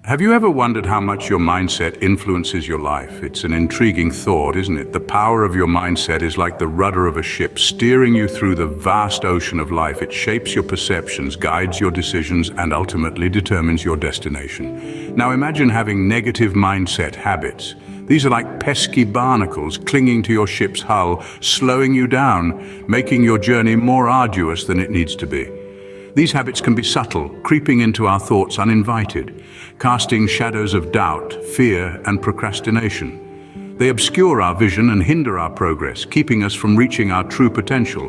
Have you ever wondered how much your mindset influences your life? It's an intriguing thought, isn't it? The power of your mindset is like the rudder of a ship, steering you through the vast ocean of life. It shapes your perceptions, guides your decisions, and ultimately determines your destination. Now imagine having negative mindset habits. These are like pesky barnacles clinging to your ship's hull, slowing you down, making your journey more arduous than it needs to be. These habits can be subtle, creeping into our thoughts uninvited, casting shadows of doubt, fear, and procrastination. They obscure our vision and hinder our progress, keeping us from reaching our true potential.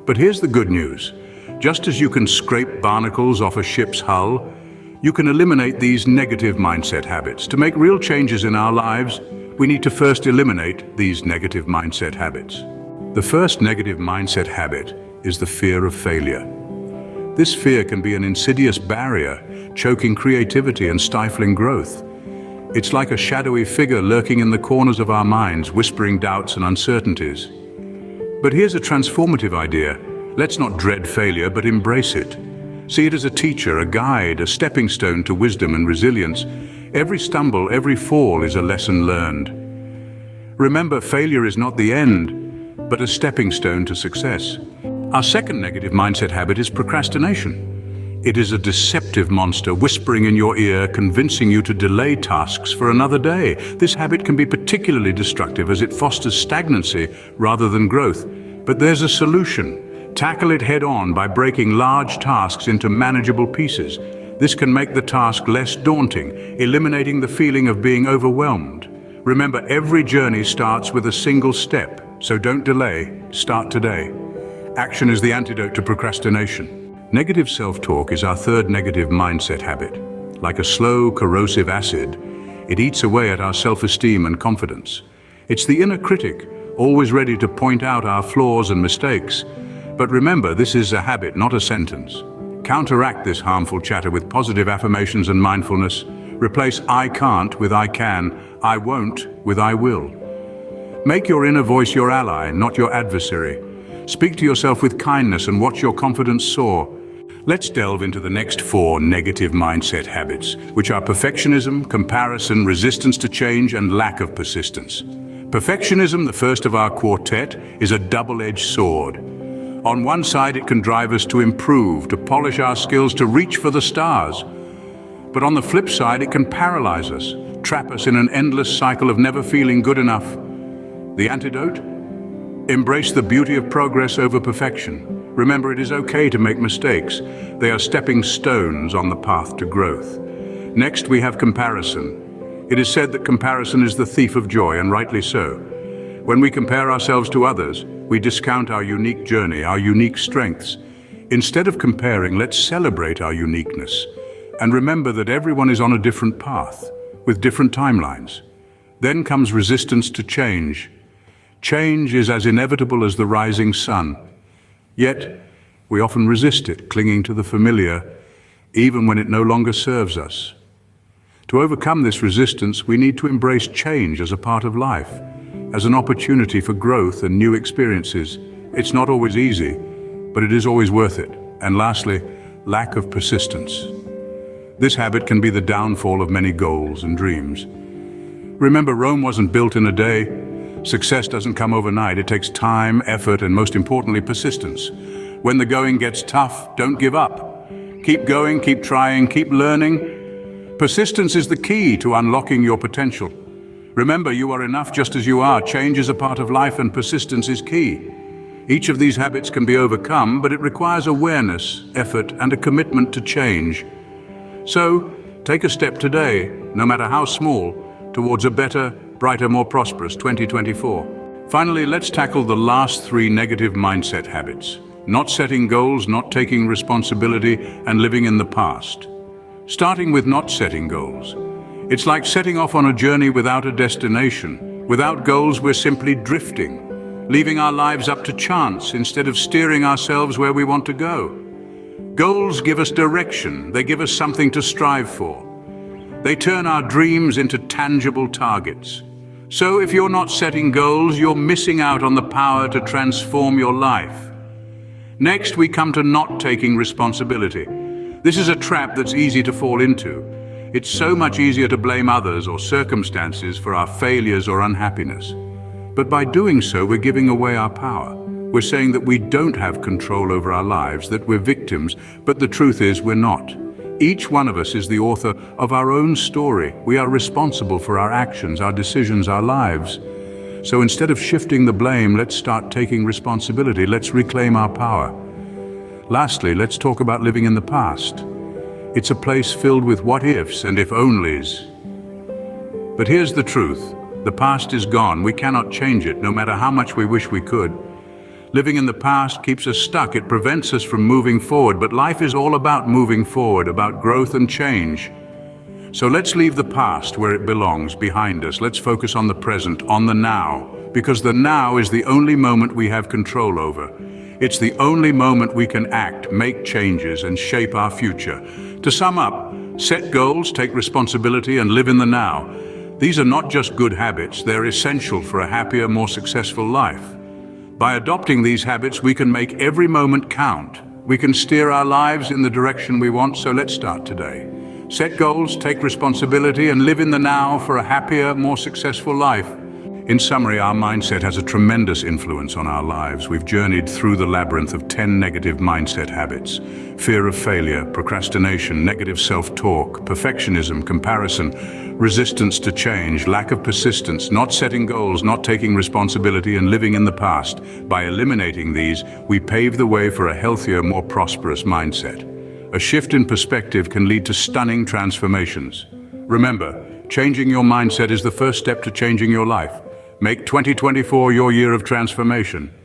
But here's the good news. Just as you can scrape barnacles off a ship's hull, you can eliminate these negative mindset habits. To make real changes in our lives, we need to first eliminate these negative mindset habits. The first negative mindset habit is the fear of failure. This fear can be an insidious barrier, choking creativity and stifling growth. It's like a shadowy figure lurking in the corners of our minds, whispering doubts and uncertainties. But here's a transformative idea. Let's not dread failure, but embrace it. See it as a teacher, a guide, a stepping stone to wisdom and resilience. Every stumble, every fall is a lesson learned. Remember, failure is not the end, but a stepping stone to success. Our second negative mindset habit is procrastination. It is a deceptive monster whispering in your ear, convincing you to delay tasks for another day. This habit can be particularly destructive as it fosters stagnancy rather than growth. But there's a solution. Tackle it head-on by breaking large tasks into manageable pieces. This can make the task less daunting, eliminating the feeling of being overwhelmed. Remember, every journey starts with a single step, so don't delay, start today. Action is the antidote to procrastination. Negative self-talk is our third negative mindset habit. Like a slow, corrosive acid, it eats away at our self-esteem and confidence. It's the inner critic, always ready to point out our flaws and mistakes. But remember, this is a habit, not a sentence. Counteract this harmful chatter with positive affirmations and mindfulness. Replace I can't with I can, I won't with I will. Make your inner voice your ally, not your adversary. Speak to yourself with kindness and watch your confidence soar. Let's delve into the next four negative mindset habits, which are perfectionism, comparison, resistance to change, and lack of persistence. Perfectionism, the first of our quartet, is a double-edged sword. On one side, it can drive us to improve, to polish our skills, to reach for the stars. But on the flip side, it can paralyze us, trap us in an endless cycle of never feeling good enough. The antidote? Embrace the beauty of progress over perfection. Remember, it is okay to make mistakes. They are stepping stones on the path to growth. Next, we have comparison. It is said that comparison is the thief of joy, and rightly so. When we compare ourselves to others, we discount our unique journey, our unique strengths. Instead of comparing, let's celebrate our uniqueness. And remember that everyone is on a different path, with different timelines. Then comes resistance to change. Change is as inevitable as the rising sun. Yet, we often resist it, clinging to the familiar, even when it no longer serves us. To overcome this resistance, we need to embrace change as a part of life, as an opportunity for growth and new experiences. It's not always easy, but it is always worth it. And lastly, lack of persistence. This habit can be the downfall of many goals and dreams. Remember, Rome wasn't built in a day. Success doesn't come overnight. It takes time, effort, and most importantly, persistence. When the going gets tough, don't give up. Keep going, keep trying, keep learning. Persistence is the key to unlocking your potential. Remember, you are enough just as you are. Change is a part of life, and persistence is key. Each of these habits can be overcome, but it requires awareness, effort, and a commitment to change. So, take a step today, no matter how small, towards a better, brighter, more prosperous 2024. Finally, let's tackle the last three negative mindset habits. Not setting goals, not taking responsibility, and living in the past. Starting with not setting goals. It's like setting off on a journey without a destination. Without goals, we're simply drifting, leaving our lives up to chance instead of steering ourselves where we want to go. Goals give us direction. They give us something to strive for. They turn our dreams into tangible targets. So if you're not setting goals, you're missing out on the power to transform your life. Next, we come to not taking responsibility. This is a trap that's easy to fall into. It's so much easier to blame others or circumstances for our failures or unhappiness. But by doing so, we're giving away our power. We're saying that we don't have control over our lives, that we're victims, but the truth is we're not. Each one of us is the author of our own story. We are responsible for our actions, our decisions, our lives. So instead of shifting the blame, let's start taking responsibility. Let's reclaim our power. Lastly, let's talk about living in the past. It's a place filled with what-ifs and if-onlys. But here's the truth. The past is gone. We cannot change it, no matter how much we wish we could. Living in the past keeps us stuck. It prevents us from moving forward. But life is all about moving forward, about growth and change. So let's leave the past where it belongs, behind us. Let's focus on the present, on the now, because the now is the only moment we have control over. It's the only moment we can act, make changes, and shape our future. To sum up, set goals, take responsibility, and live in the now. These are not just good habits, they're essential for a happier, more successful life. By adopting these habits, we can make every moment count. We can steer our lives in the direction we want, so let's start today. Set goals, take responsibility, and live in the now for a happier, more successful life. In summary, our mindset has a tremendous influence on our lives. We've journeyed through the labyrinth of 10 negative mindset habits. Fear of failure, procrastination, negative self-talk, perfectionism, comparison, resistance to change, lack of persistence, not setting goals, not taking responsibility, and living in the past. By eliminating these, we pave the way for a healthier, more prosperous mindset. A shift in perspective can lead to stunning transformations. Remember, changing your mindset is the first step to changing your life. Make 2024 your year of transformation.